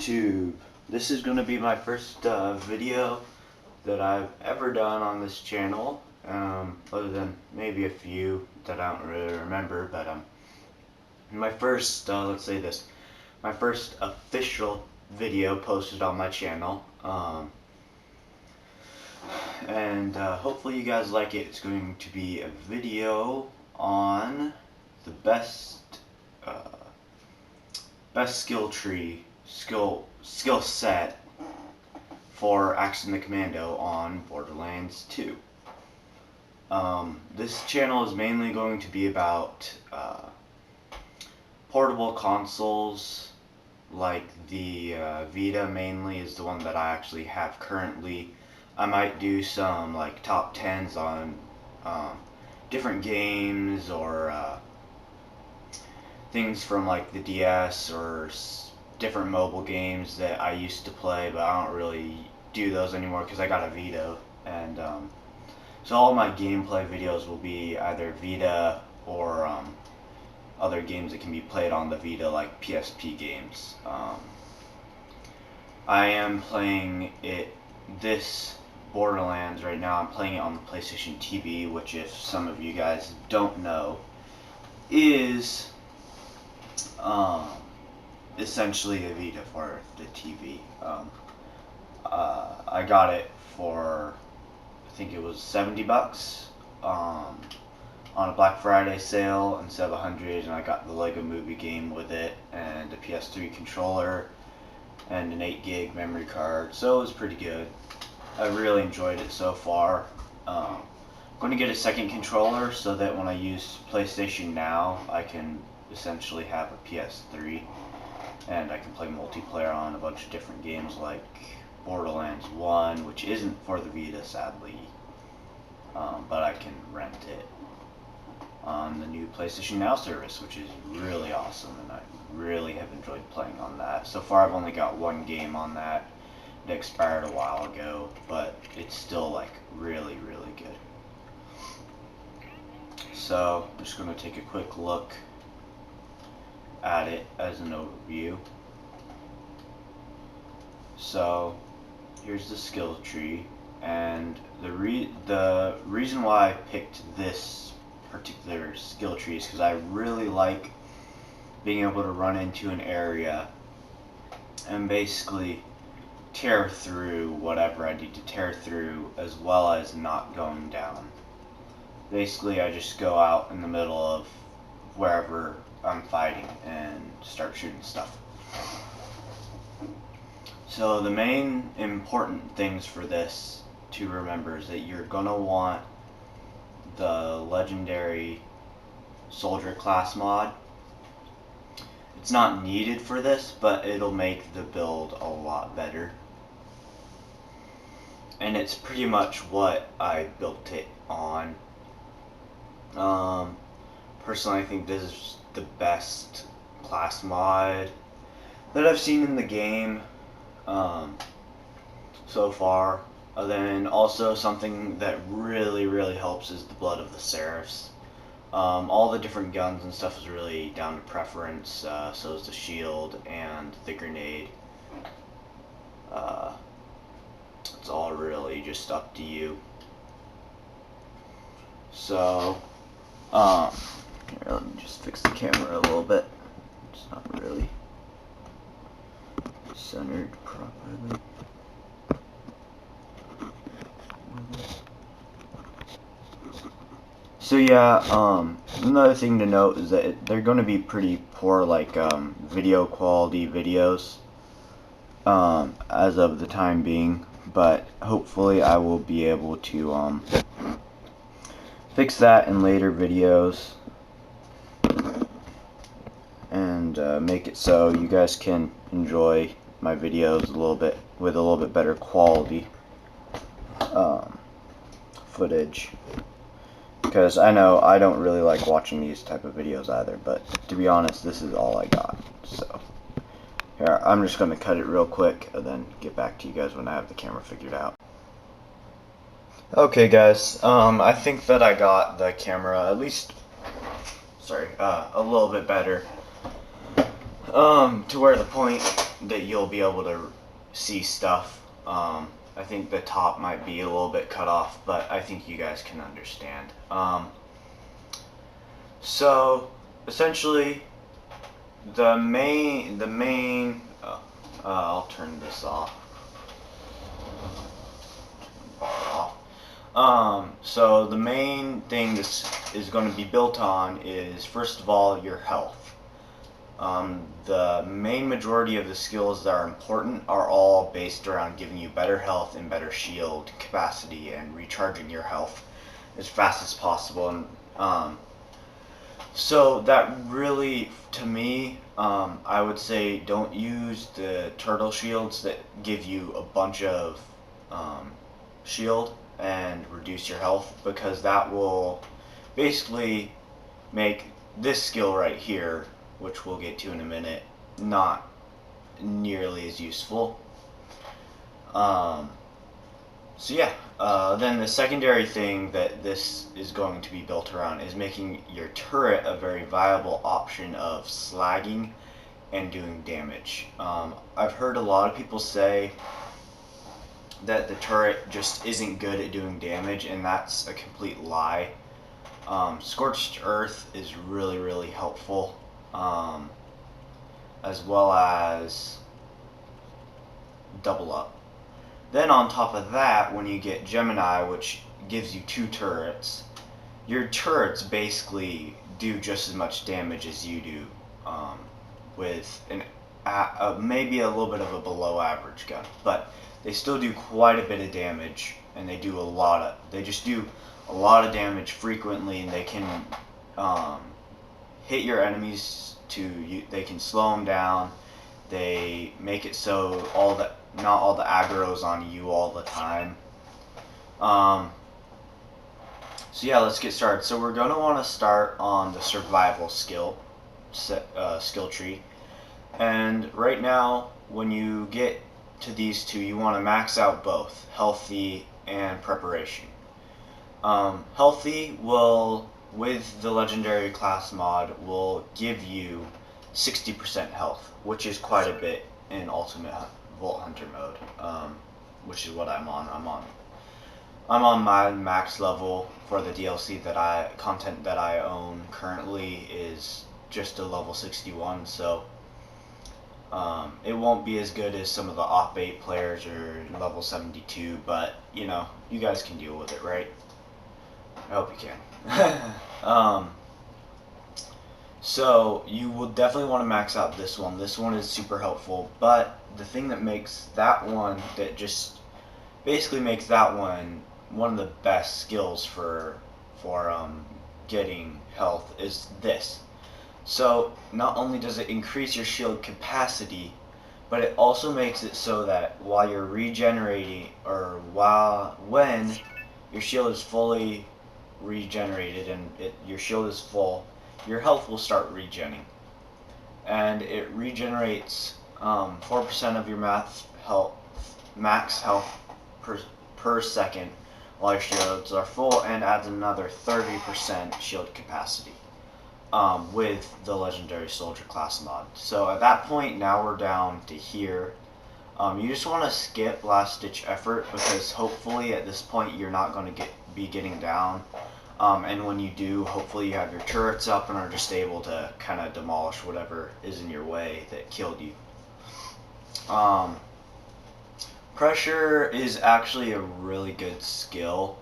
YouTube. This is going to be my first video that I've ever done on this channel, other than maybe a few that I don't really remember, but my first, let's say this, my first official video posted on my channel, and hopefully you guys like it. It's going to be a video on the best skill set for Axton the Commando on Borderlands 2. This channel is mainly going to be about portable consoles, like the Vita mainly is the one that I actually have currently. I might do some like top 10s on different games or things from like the DS or different mobile games that I used to play, but I don't really do those anymore because I got a Vita, and so all my gameplay videos will be either Vita or other games that can be played on the Vita, like PSP games. I am playing this Borderlands right now. I'm playing it on the PlayStation TV, which, if some of you guys don't know, is essentially a Vita for the TV. I got it for, I think it was $70 on a Black Friday sale instead of $100, and I got the Lego Movie game with it, and a PS3 controller, and an 8 gig memory card, so it was pretty good. I really enjoyed it so far. I'm going to get a second controller so that when I use PlayStation Now, I can essentially have a PS3, and I can play multiplayer on a bunch of different games like Borderlands 1, which isn't for the Vita, sadly, but I can rent it on the new PlayStation Now service, which is really awesome, and I really have enjoyed playing on that. So far I've only got one game on that. It expired a while ago, but it's still like really good. So I'm just going to take a quick look at it as an overview. So here's the skill tree, and the reason why I picked this particular skill tree is because I really like being able to run into an area and basically tear through whatever I need to tear through, as well as not going down. Basically, I just go out in the middle of wherever I'm fighting and start shooting stuff. So the main important things for this to remember is that you're gonna want the legendary soldier class mod. It's not needed for this, but it'll make the build a lot better. And it's pretty much what I built it on. Personally, I think this is the best class mod that I've seen in the game so far. Then also something that really helps is the blood of the Seraphs. All the different guns and stuff is really down to preference, so is the shield and the grenade. It's all really just up to you. So, here, let me just fix the camera a little bit. It's not really centered properly. So yeah, another thing to note is that they're going to be pretty poor, like video quality videos as of the time being, but hopefully I will be able to fix that in later videos and make it so you guys can enjoy my videos a little bit with a little bit better quality footage. Because I know I don't really like watching these type of videos either, but to be honest, this is all I got. So here, I'm just going to cut it real quick and then get back to you guys when I have the camera figured out. Okay guys, I think that I got the camera at least, a little bit better to where the point that you'll be able to see stuff. I think the top might be a little bit cut off, but I think you guys can understand. So essentially, I'll turn this off. So the main thing this is going to be built on is, first of all, your health. The main majority of the skills that are important are all based around giving you better health and better shield capacity and recharging your health as fast as possible. And so that really, to me, I would say don't use the turtle shields that give you a bunch of shield and reduce your health, because that will basically make this skill right here, which we'll get to in a minute, not nearly as useful. So yeah, then the secondary thing that this is going to be built around is making your turret a very viable option of slagging and doing damage. I've heard a lot of people say that the turret just isn't good at doing damage, and that's a complete lie. Scorched Earth is really, really helpful, as well as Double Up. Then on top of that, when you get Gemini, which gives you 2 turrets, your turrets basically do just as much damage as you do, with maybe a little bit of a below average gun, but they still do quite a bit of damage, and they just do a lot of damage frequently, and they can hit your enemies they can slow them down. They make it so not all the aggro's on you all the time. So yeah, let's get started. So we're going to want to start on the survival skill tree, and right now when you get to these two, you want to max out both healthy and preparation. Healthy will, with the legendary class mod, will give you 60% health, which is quite a bit in Ultimate Vault Hunter mode, which is what I'm on. I'm on my max level for the DLC content that I own currently is just a level 61, so it won't be as good as some of the Op 8 players or level 72, but you know, you guys can deal with it, right? I hope you can. So you will definitely want to max out this one. This one is super helpful, but the thing that makes that one, that just basically makes that one of the best skills for getting health is this. So not only does it increase your shield capacity, but it also makes it so that while you're regenerating, or when your shield is fully regenerated and your shield is full, your health will start regenning, and it regenerates 4% of your max health per second while your shields are full, and adds another 30% shield capacity with the legendary soldier class mod. So at that point, now we're down to here. You just want to skip last ditch effort, because hopefully at this point you're not going to be getting down. And when you do, hopefully you have your turrets up and are just able to kind of demolish whatever is in your way that killed you. Pressure is actually a really good skill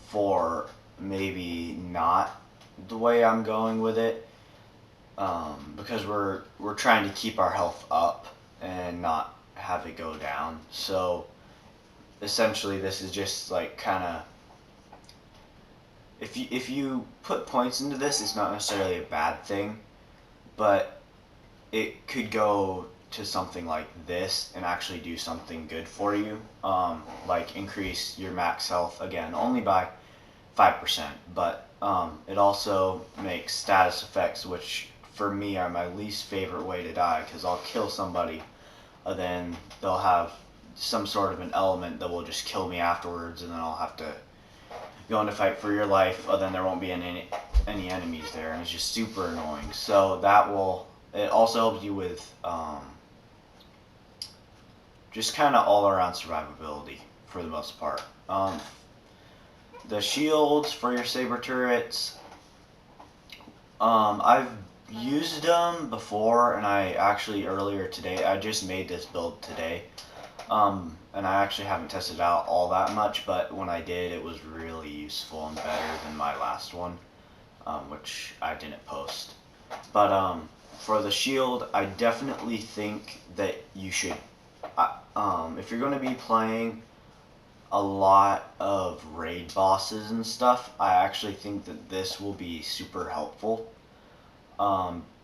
for maybe not the way I'm going with it, because we're trying to keep our health up and not have it go down. So essentially this is just like kind of, if you put points into this, it's not necessarily a bad thing, but it could go to something like this and actually do something good for you, like increase your max health again only by 5%, but it also makes status effects, which for me are my least favorite way to die, because I'll kill somebody and then they'll have some sort of an element that will just kill me afterwards, and then I'll have to go into fight for your life, and then there won't be any enemies there, and it's just super annoying. So that will it also helps you with just kind of all around survivability for the most part. The shields for your saber turrets, I've used them before, and I actually earlier today, I just made this build today, and I actually haven't tested out all that much, but when I did, it was really useful and better than my last one, which I didn't post. But for the shield, I definitely think that you should, if you're going to be playing a lot of raid bosses and stuff, I actually think that this will be super helpful.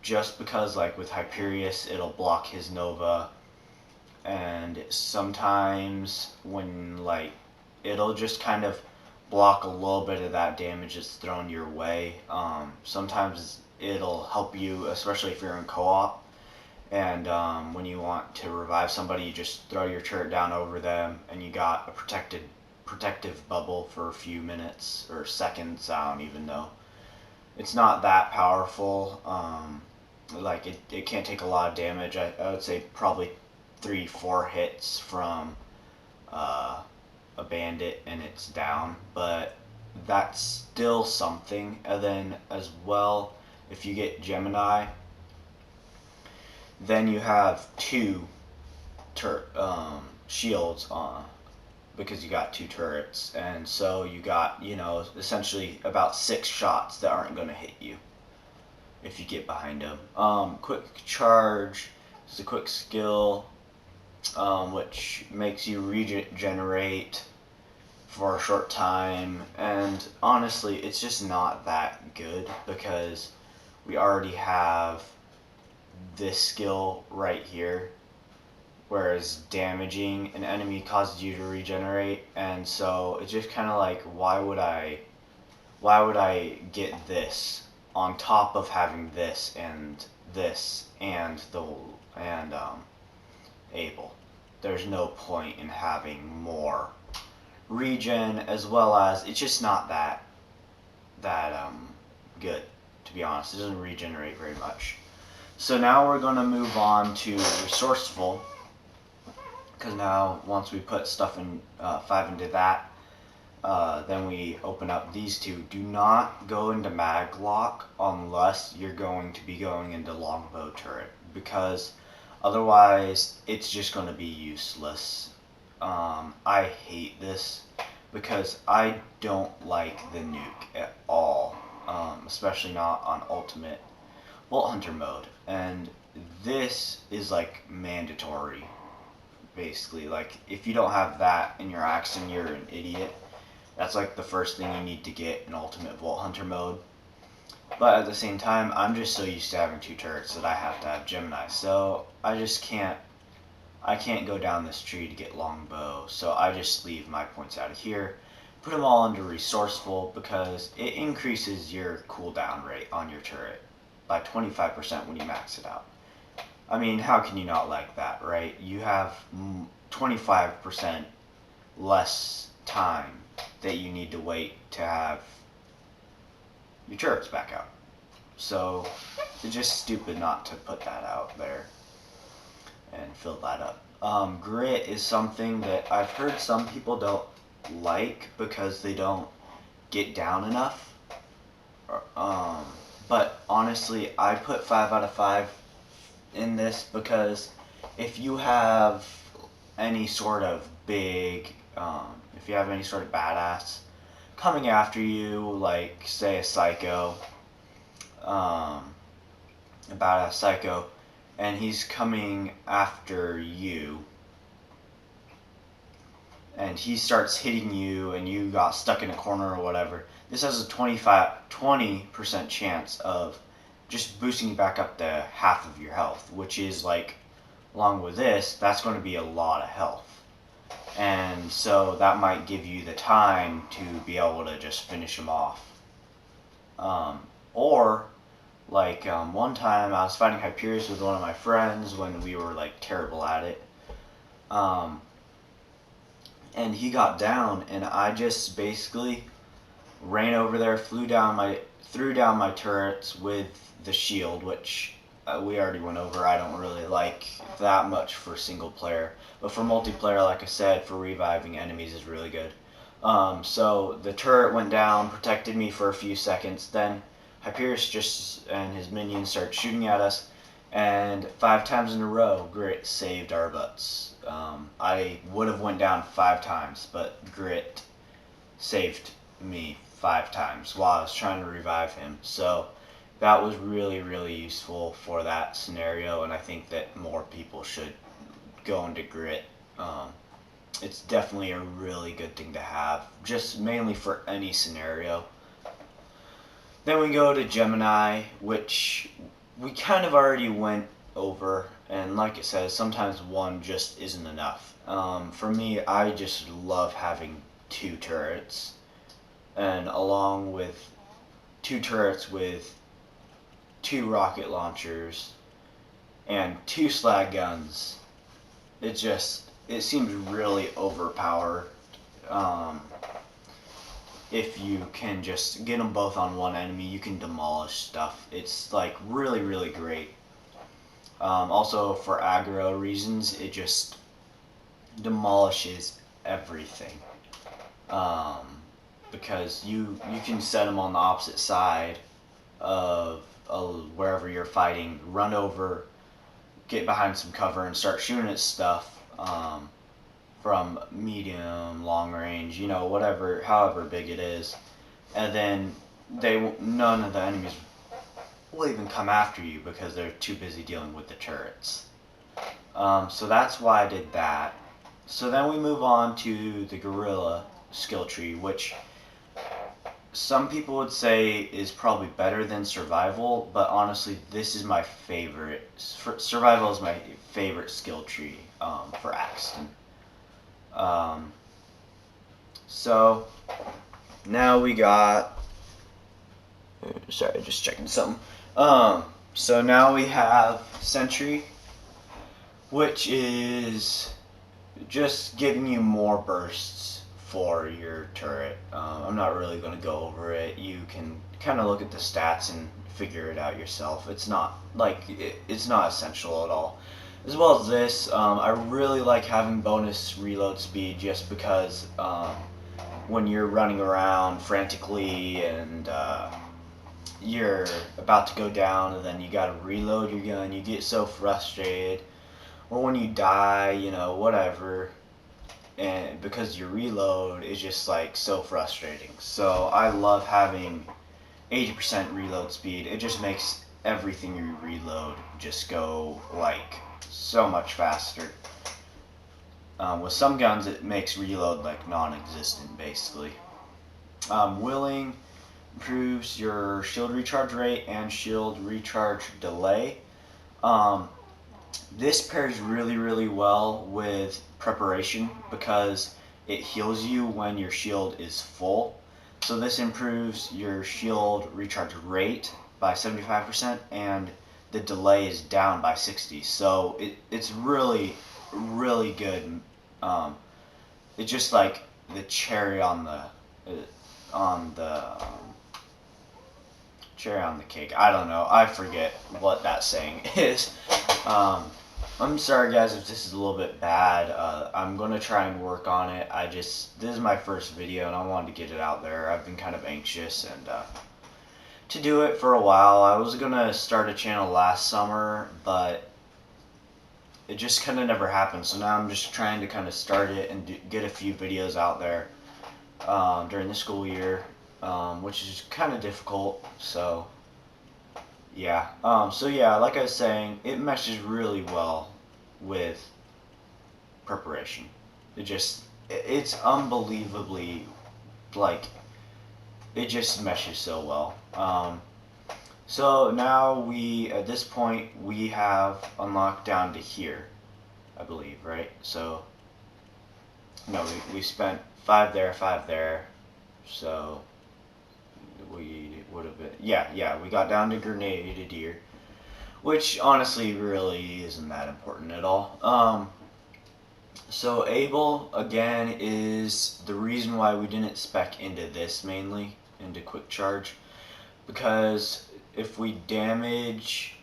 Just because, like with Hyperius, it'll block his Nova, and sometimes when like it'll just kind of block a little bit of that damage that's thrown your way. Sometimes it'll help you, especially if you're in co-op, and when you want to revive somebody, you just throw your turret down over them, and you got a protective bubble for a few minutes or seconds. I don't even know. It's not that powerful. Like it can't take a lot of damage. I would say probably 3-4 hits from a bandit and it's down, but that's still something. And then as well, if you get Gemini, then you have two shields on, because you got 2 turrets, and so you got, you know, essentially about 6 shots that aren't going to hit you if you get behind them. Quick charge is a quick skill, which makes you regenerate for a short time, and honestly it's just not that good because we already have this skill right here, whereas damaging an enemy causes you to regenerate, and so it's just kind of like, why would I get this on top of having this and able? There's no point in having more regen, as well as it's just not that good, to be honest. It doesn't regenerate very much. So now we're going to move on to resourceful, because now once we put stuff in 5 into that, then we open up these two. Do not go into maglock unless you're going to be going into longbow turret, because otherwise it's just going to be useless. I hate this because I don't like the nuke at all, especially not on ultimate Bolt Hunter mode, and this is like mandatory. Basically, like if you don't have that in your axton, you're an idiot. That's like the first thing you need to get in ultimate Bolt Hunter mode. But at the same time, I'm just so used to having 2 turrets that I have to have Gemini, so I can't go down this tree to get longbow, so I just leave my points out of here, put them all under resourceful, because it increases your cooldown rate on your turret by 25% when you max it out. I mean, how can you not like that, right? You have 25% less time that you need to wait to have your turrets back out. So it's just stupid not to put that out there and fill that up. Grit is something that I've heard some people don't like because they don't get down enough. But honestly, I put 5 out of 5 in this because if you have any sort of big, if you have any sort of badass coming after you, like say a psycho, a badass psycho, and he's coming after you, and he starts hitting you and you got stuck in a corner or whatever, this has a 20% chance of just boosting you back up to half of your health, which is like, along with this, that's going to be a lot of health. And so that might give you the time to be able to just finish him off. Or, like, one time I was fighting Hyperius with one of my friends when we were, like, terrible at it. And he got down, and I just basically ran over there, threw down my turrets with the shield, which we already went over. I don't really like that much for single player, but for multiplayer, like I said, for reviving enemies is really good. So the turret went down, protected me for a few seconds. Then Hyperius and his minions started shooting at us, and 5 times in a row, Grit saved our butts. I would have went down 5 times, but Grit saved me 5 times while I was trying to revive him. So that was really, really useful for that scenario, and I think that more people should go into Grit. It's definitely a really good thing to have, just mainly for any scenario. Then we go to Gemini, which we kind of already went over, and like it says, sometimes one just isn't enough. For me, I just love having 2 turrets, and along with 2 turrets with 2 rocket launchers and 2 slag guns, it seems really overpowered. If you can just get them both on one enemy, you can demolish stuff. It's like really, really great. Also for aggro reasons, it just demolishes everything. Because you can set them on the opposite side of wherever you're fighting, run over, get behind some cover, and start shooting at stuff from medium, long range, whatever, however big it is, and then none of the enemies will even come after you because they're too busy dealing with the turrets. So that's why I did that. So then we move on to the Gorilla skill tree, which some people would say is probably better than Survival, but honestly, this is my favorite. Survival is my favorite skill tree for Axton. So now we got. Sorry, just checking something. So now we have Sentry, which is just giving you more bursts for your turret. I'm not really going to go over it. You can kind of look at the stats and figure it out yourself. It's not essential at all. As well as this, I really like having bonus reload speed just because when you're running around frantically and you're about to go down and then you gotta reload your gun, you get so frustrated. Or when you die, whatever, and because your reload is just like so frustrating. So I love having 80% reload speed. It just makes everything you reload just go like so much faster. With some guns it makes reload like non-existent basically. Willing improves your shield recharge rate and shield recharge delay. This pairs really, really well with Preparation because it heals you when your shield is full. So this improves your shield recharge rate by 75% and the delay is down by 60. So it's really, really good. It's just like the cherry on the cherry on the cake. I don't know. I forget what that saying is. I'm sorry guys if this is a little bit bad. I'm going to try and work on it. This is my first video and I wanted to get it out there. I've been kind of anxious and to do it for a while. I was going to start a channel last summer, but it just kind of never happened. So now I'm just trying to kind of start it and get a few videos out there during the school year, which is kind of difficult. So yeah. Like I was saying, it meshes really well with Preparation. It's unbelievably, like, it just meshes so well. So now at this point, we have unlocked down to here, I believe, right? So, no, we spent 5 there, 5 there, so we would have been, yeah, we got down to Grenadier Deer, which honestly really isn't that important at all. So Able, again, is the reason why we didn't spec into this mainly, into Quick Charge, because if we damage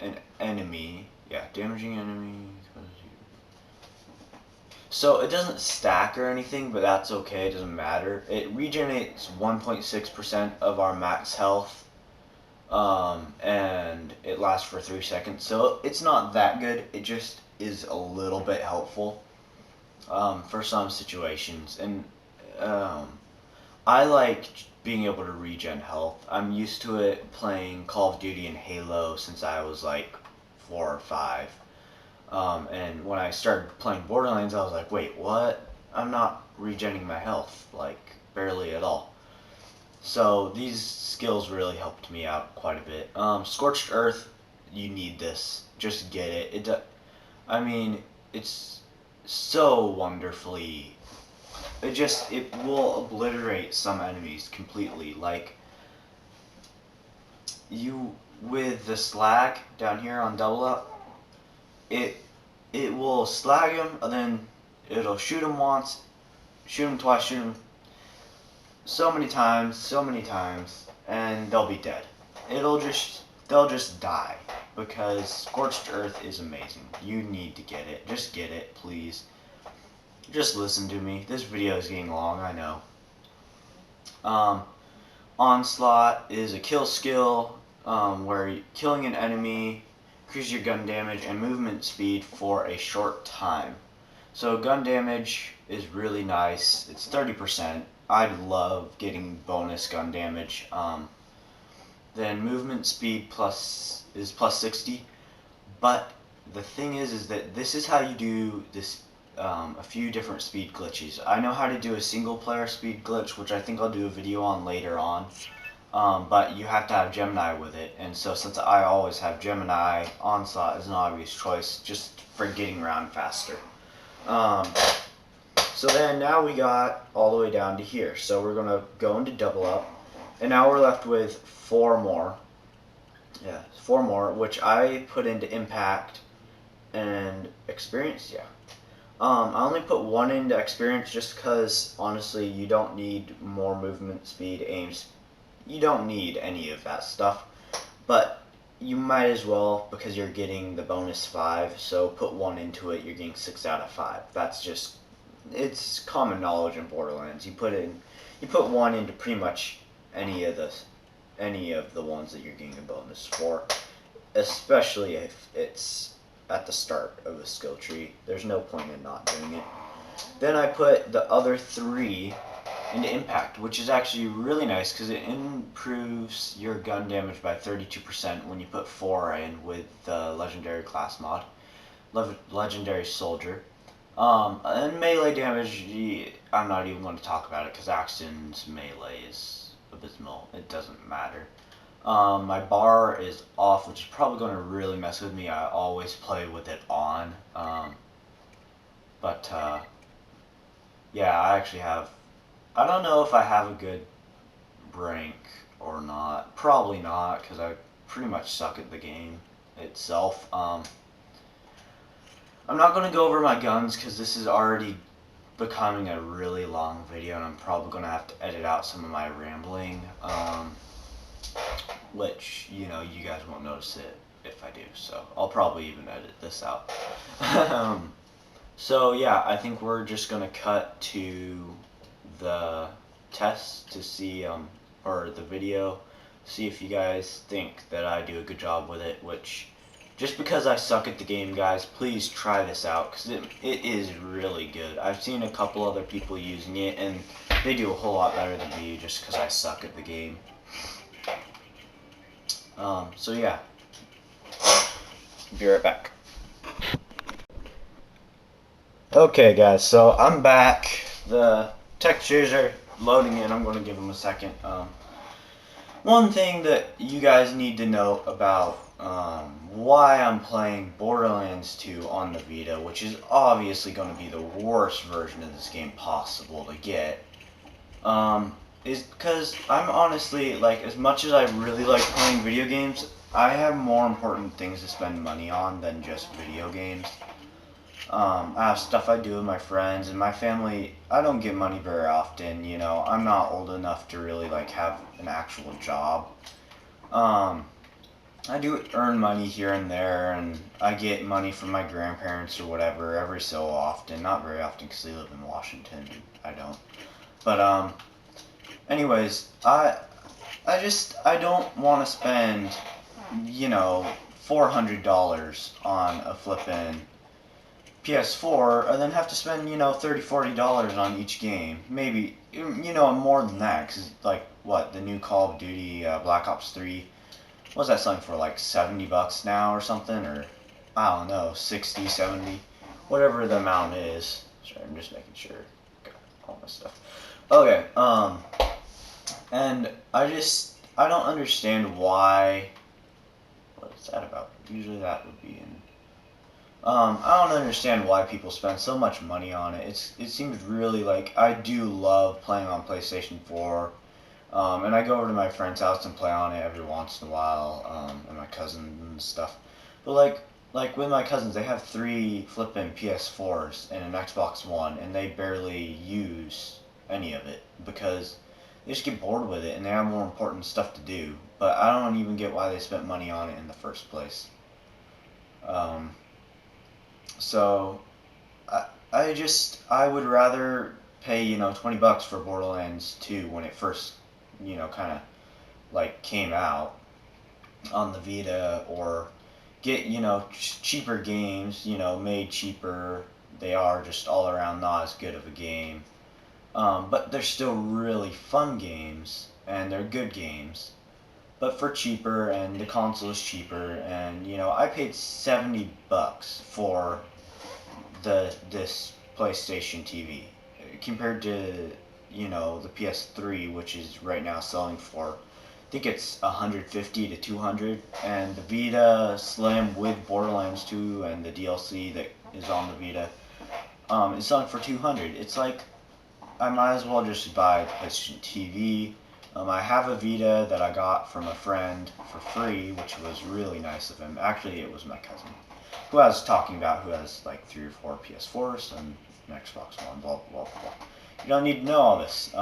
an enemy. Yeah, damaging enemy. So it doesn't stack or anything, but that's okay, it doesn't matter. It regenerates 1.6% of our max health, and it lasts for 3 seconds. So it's not that good, it just is a little bit helpful for some situations. And I like being able to regen health. I'm used to it playing Call of Duty and Halo since I was like 4 or 5. And when I started playing Borderlands, I was like, wait, what? I'm not regenerating my health, like, barely at all. So these skills really helped me out quite a bit. Scorched Earth, you need this. Just get it. I mean, it's so wonderfully... It will obliterate some enemies completely. Like, with the slag down here on double up, it will slag him, and then it'll shoot him once, shoot him twice, shoot him so many times, and they'll be dead. They'll just die, because Scorched Earth is amazing. You need to get it. Just get it, please. Just listen to me. This video is getting long, I know. Onslaught is a kill skill, where killing an enemy increase your gun damage and movement speed for a short time. So gun damage is really nice. It's 30%. I love getting bonus gun damage. Then movement speed is plus 60. But the thing is that this is how you do this. A few different speed glitches. I know how to do a single player speed glitch, which I think I'll do a video on later on. But you have to have Gemini with it, and so since I always have Gemini, Onslaught is an obvious choice just for getting around faster. So then now we got all the way down to here. So we're going to go into double up, and now we're left with 4 more. Yeah, 4 more, which I put into impact and experience, yeah. I only put 1 into experience just because, honestly, you don't need more movement speed, aim speed. You don't need any of that stuff, but you might as well because you're getting the bonus 5, so put 1 into it, you're getting 6 out of 5. That's just, it's common knowledge in Borderlands. You put 1 into pretty much any of the ones that you're getting a bonus for, especially if it's at the start of a skill tree. There's no point in not doing it. Then I put the other 3 into impact, which is actually really nice because it improves your gun damage by 32% when you put 4 in with the legendary class mod, legendary soldier. And melee damage, I'm not even going to talk about it because Axton's melee is abysmal. It doesn't matter. My bar is off, which is probably going to really mess with me. I always play with it on. Yeah, I actually have... I don't know if I have a good rank or not. Probably not, because I pretty much suck at the game itself. I'm not going to go over my guns, because this is already becoming a really long video, and I'm probably going to have to edit out some of my rambling. Which, you know, you guys won't notice it if I do, so I'll probably even edit this out. So yeah, I think we're just going to cut to the test to see, or the video, see if you guys think that I do a good job with it, which, just because I suck at the game, guys, please try this out, because it is really good. I've seen a couple other people using it, and they do a whole lot better than me, just because I suck at the game. So yeah, be right back. Okay guys, so I'm back. The textures are loading in. I'm going to give them a second. One thing that you guys need to know about why I'm playing Borderlands 2 on the Vita, which is obviously going to be the worst version of this game possible to get, is because I'm honestly, like, as much as I really like playing video games, I have more important things to spend money on than just video games. I have stuff I do with my friends, and my family, I don't get money very often, you know. I'm not old enough to really, like, have an actual job. I do earn money here and there, and I get money from my grandparents or whatever every so often. Not very often because they live in Washington. I don't. But anyways, I don't want to spend, $400 on a flippin' PS4 and then have to spend, $30, $40 on each game. Maybe, more than that, because, like, what, the new Call of Duty Black Ops 3, what's that selling for, like, $70 now or something? Or, I don't know, 60, 70, whatever the amount is. Sorry, I'm just making sure. Got all my stuff. Okay, and I don't understand why, what is that about? Usually that would be in, I don't understand why people spend so much money on it. It seems really like, I do love playing on PlayStation 4, and I go over to my friend's house and play on it every once in a while, and my cousins and stuff. But like with my cousins, they have 3 flippin' PS4s and an Xbox One, and they barely use any of it because they just get bored with it and they have more important stuff to do. But I don't even get why they spent money on it in the first place. So I would rather pay, $20 for Borderlands 2 when it first, kind of like came out on the Vita, or get, cheaper games, made cheaper. They are just all around not as good of a game. But they're still really fun games, and they're good games. But for cheaper, and the console is cheaper, and, I paid $70 for this PlayStation TV compared to, the PS3, which is right now selling for, I think it's 150 to 200, and the Vita Slim with Borderlands 2 and the DLC that is on the Vita is selling for 200. It's like, I might as well just buy the PlayStation TV. I have a Vita that I got from a friend for free, which was really nice of him. Actually, it was my cousin, who I was talking about, who has like 3 or 4 PS4s and an Xbox One, blah, blah, blah. You don't need to know all this.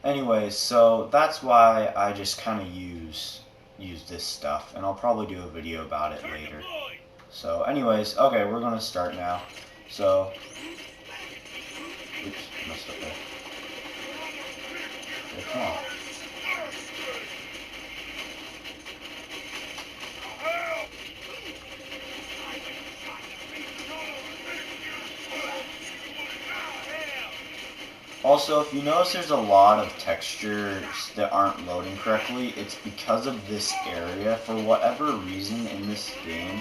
Anyways, so that's why I just kind of use this stuff, and I'll probably do a video about it later. So anyways, okay, we're going to start now. So, oops, messed up there. Okay, come on. Also, if you notice there's a lot of textures that aren't loading correctly, it's because of this area. For whatever reason in this game,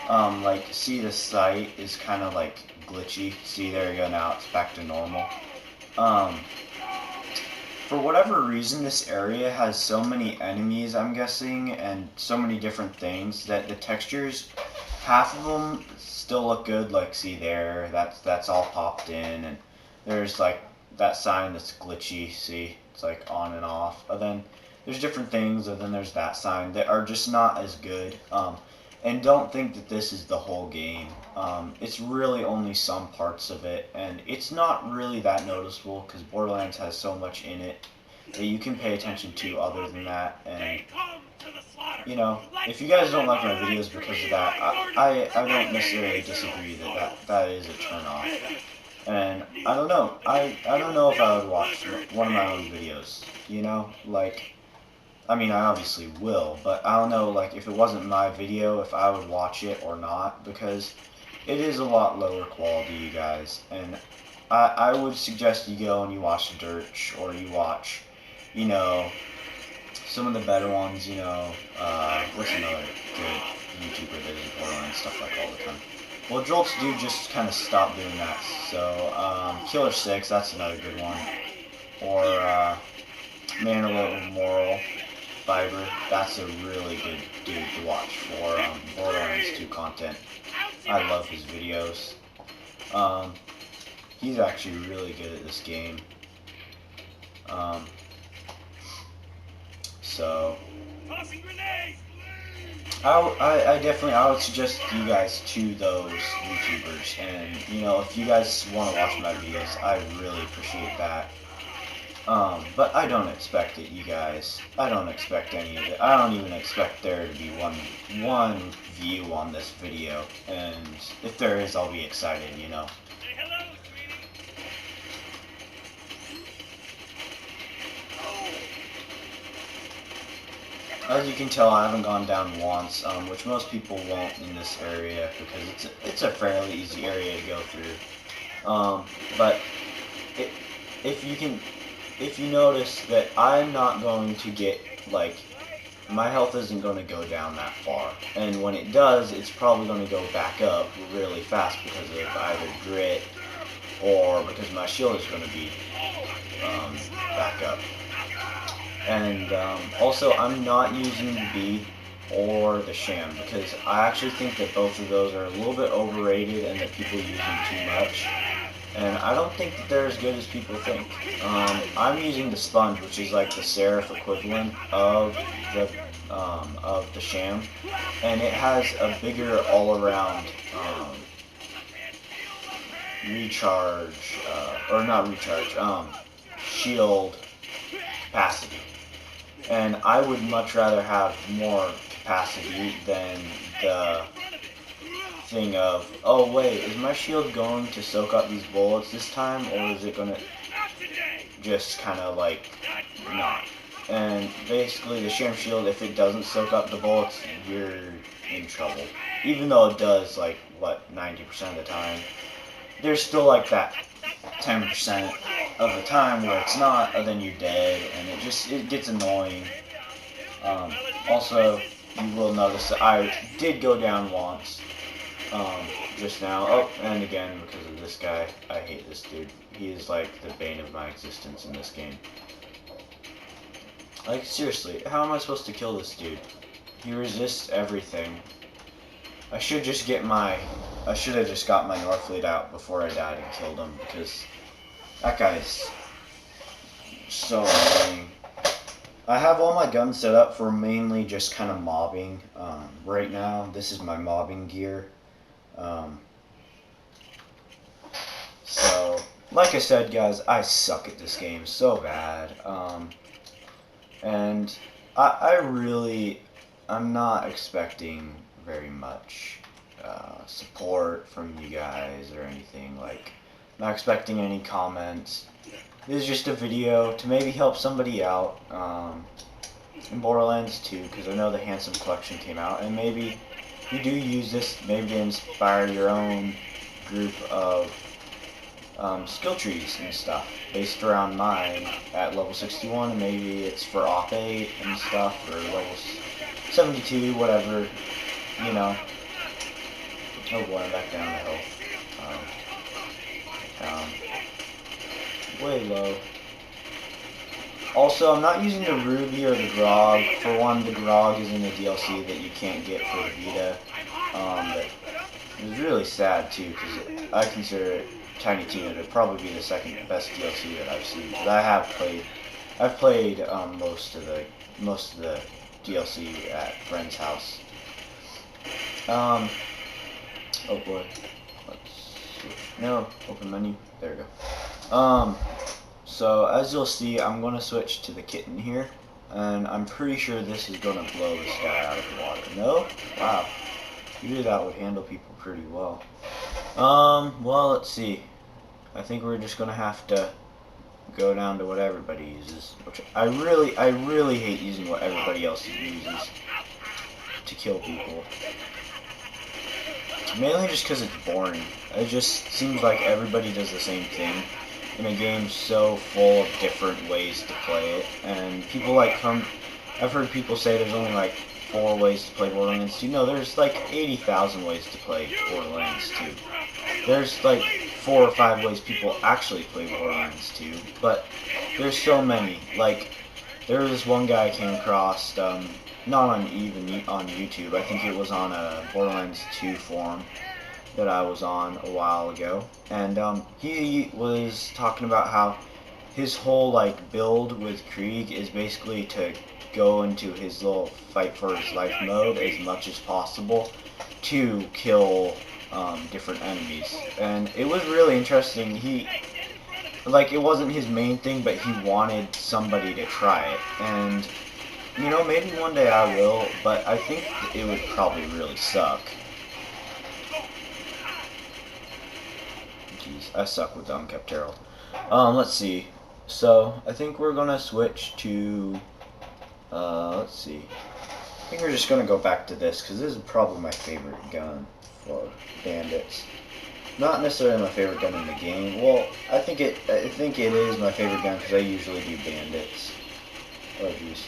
like, see, the sight is kind of like glitchy. See, there you go, now it's back to normal. For whatever reason, this area has so many enemies, I'm guessing, and so many different things that the textures, half of them still look good. Like, see there, that's all popped in, and there's like that sign that's glitchy, see, it's like on and off. And then there's different things, and then there's that sign that are just not as good. And don't think that this is the whole game. It's really only some parts of it, and it's not really that noticeable because Borderlands has so much in it that you can pay attention to other than that. And, if you guys don't like my videos because of that, I don't necessarily disagree that is a turn off. And I don't know. I don't know if I would watch one of my own videos, like, I mean, I obviously will, but I don't know, like, if it wasn't my video, if I would watch it or not, because it is a lot lower quality, you guys, and I would suggest you go and you watch Dirge, or you watch, some of the better ones, what's another good YouTuber that is Borderlands, stuff like all the time. Well, Jolts do just kind of stop doing that, so, Killer 6, that's another good one, or, Man of Moral Fiber, that's a really good dude to watch for Borderlands 2 content. I love his videos. He's actually really good at this game. So I would suggest you guys to those YouTubers, and if you guys want to watch my videos, I really appreciate that. But I don't expect it, you guys. I don't expect any of it. I don't even expect there to be one view on this video. And if there is, I'll be excited, you know. As you can tell, I haven't gone down once, which most people won't in this area because it's a fairly easy area to go through. But if you notice that I'm not going to get, like, my health isn't going to go down that far, and when it does, it's probably going to go back up really fast because of either grit or because my shield is going to be back up. And also, I'm not using the bee or the sham because I actually think that both of those are a little bit overrated and that people use them too much. And I don't think that they're as good as people think. I'm using the sponge, which is like the seraph equivalent of the sham, and it has a bigger all-around recharge, or not recharge, shield capacity. And I would much rather have more capacity than the thing of, oh wait, is my shield going to soak up these bullets this time, or is it going to just kind of like not? And basically the sham shield, if it doesn't soak up the bullets, you're in trouble. Even though it does, like, what, 90% of the time, there's still like that 10% of the time where it's not, and then you're dead, and it gets annoying. Also, you will notice that I did go down once, just now. Oh, and again, because of this guy. I hate this dude. He is like the bane of my existence in this game. Like, seriously, how am I supposed to kill this dude? He resists everything. I should have just got my Northfleet out before I died and killed him, because that guy is so annoying. I have all my guns set up for mainly just kind of mobbing. Right now, this is my mobbing gear. So, like I said, guys, I suck at this game so bad. And I'm not expecting very much support from you guys or anything. Like, not expecting any comments. This is just a video to maybe help somebody out in Borderlands 2, because I know the Handsome Collection came out, and maybe you do use this maybe to inspire your own group of skill trees and stuff based around mine at level 61, and maybe it's for Op 8 and stuff, or level 72, whatever, you know. Oh boy, I'm back down the hill. Way low. Also, I'm not using the Ruby or the Grog. For one, the Grog is in a DLC that you can't get for the Vita. It was really sad too, because I consider it, Tiny Tina, to probably be the second best DLC that I've seen. But I've played most of the DLC at friend's house. Oh boy. Let's see. No, open menu. There we go. So as you'll see, I'm going to switch to the kitten here, and I'm pretty sure this is going to blow this guy out of the water. No? Wow. Usually that would handle people pretty well. Well, let's see. I think we're just going to have to go down to what everybody uses, which I really hate using what everybody else uses to kill people. Mainly just because it's boring. It just seems like everybody does the same thing in a game so full of different ways to play it, and people I've heard people say there's only like 4 ways to play Borderlands 2. No, there's like 80,000 ways to play Borderlands 2. There's like 4 or 5 ways people actually play Borderlands 2, but there's so many. Like, there was this one guy I came across, not on YouTube, I think it was on a Borderlands 2 forum that I was on a while ago, and he was talking about how his whole like build with Krieg is basically to go into his little fight for his life mode as much as possible to kill different enemies, and it was really interesting. like, it wasn't his main thing, but he wanted somebody to try it. And, you know, maybe one day I will, but I think it would probably really suck. Jeez, I suck with the Unkept Herald. Let's see. So, I think we're gonna switch to, let's see. I think we're just gonna go back to this, because this is probably my favorite gun for bandits. Not necessarily my favorite gun in the game. Well, I think it is my favorite gun, because I usually do bandits. Oh, jeez.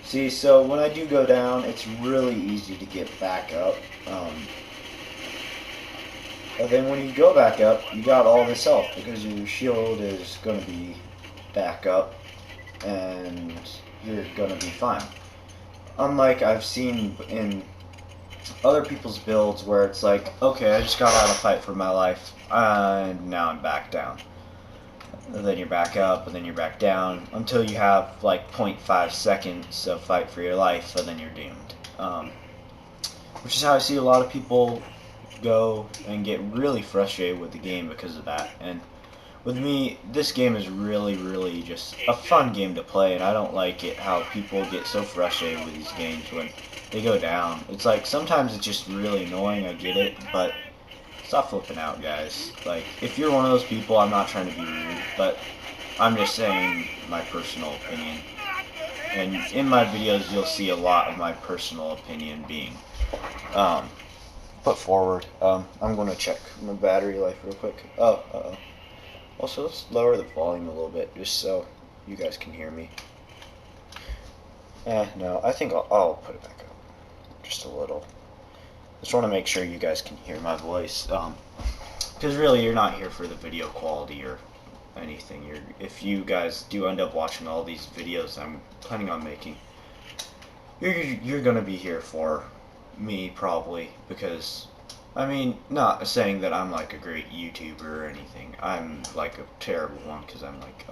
See, so when I do go down, it's really easy to get back up. But then when you go back up, you got all this health because your shield is going to be back up and you're going to be fine. Unlike I've seen in other people's builds where it's like, okay, I just got out of a fight for my life and now I'm back down. And then you're back up and then you're back down until you have like 0.5 seconds of fight for your life and then you're doomed. Which is how I see a lot of people go and get really frustrated with the game because of that. And with me, this game is really just a fun game to play, and I don't like it how people get so frustrated with these games when they go down. It's like sometimes it's just really annoying, I get it, but stop flipping out, guys. Like, if you're one of those people, I'm not trying to be rude, but I'm just saying my personal opinion. And in my videos, you'll see a lot of my personal opinion being put forward. I'm going to check my battery life real quick. Also, let's lower the volume a little bit, just so you guys can hear me. No, I think I'll put it back up. Just a little. Just want to make sure you guys can hear my voice. Because really, you're not here for the video quality or anything. If you guys do end up watching all these videos I'm planning on making, you're going to be here for me probably, because I mean, not saying that I'm like a great YouTuber or anything. I'm like a terrible one because I'm like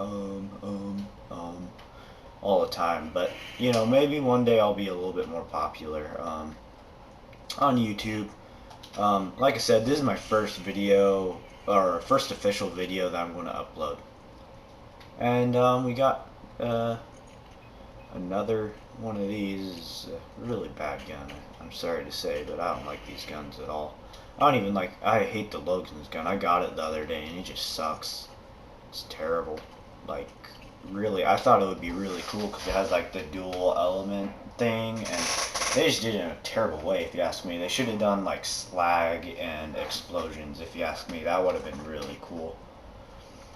all the time, but you know, maybe one day I'll be a little bit more popular on YouTube. Like I said, this is my first video, or first official video that I'm going to upload, and we got another one of these. Really bad gun, I'm sorry to say, but I don't like these guns at all. I hate the Logan's gun. I got it the other day and it just sucks. It's terrible. Like, really, I thought it would be really cool because it has like the dual element thing, and they just did it in a terrible way, if you ask me. They should have done like slag and explosions, if you ask me. That would have been really cool.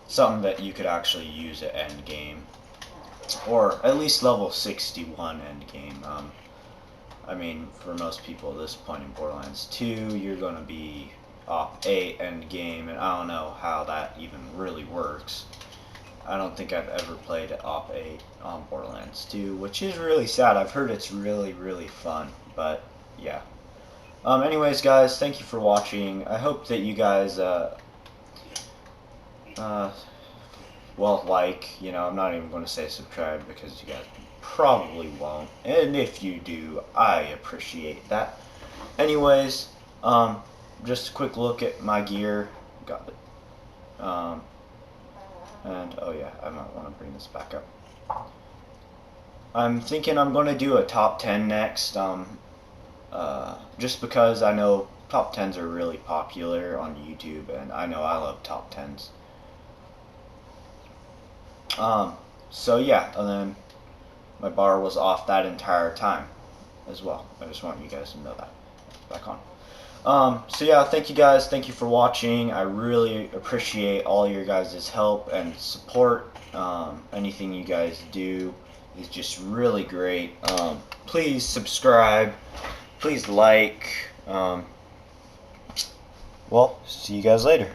Something that you could actually use at end game, or at least level 61 end game. I mean, for most people at this point in Borderlands 2, you're going to be op 8 end game, and I don't know how that even really works. I don't think I've ever played op 8 on Borderlands 2, which is really sad. I've heard it's really fun, but yeah. Anyways, guys, thank you for watching. I hope that you guys, well, like, you know, I'm not even going to say subscribe because you guys probably won't, and if you do, I appreciate that. Anyways, just a quick look at my gear. Got it. And oh yeah, I might want to bring this back up. I'm thinking I'm going to do a top 10 next, just because I know top 10s are really popular on YouTube, and I know I love top 10s. So yeah, and then my bar was off that entire time as well. I just want you guys to know that. Back on. So yeah, thank you guys. Thank you for watching. I really appreciate all your guys' help and support. Anything you guys do is just really great. Please subscribe. Please like. Well, see you guys later.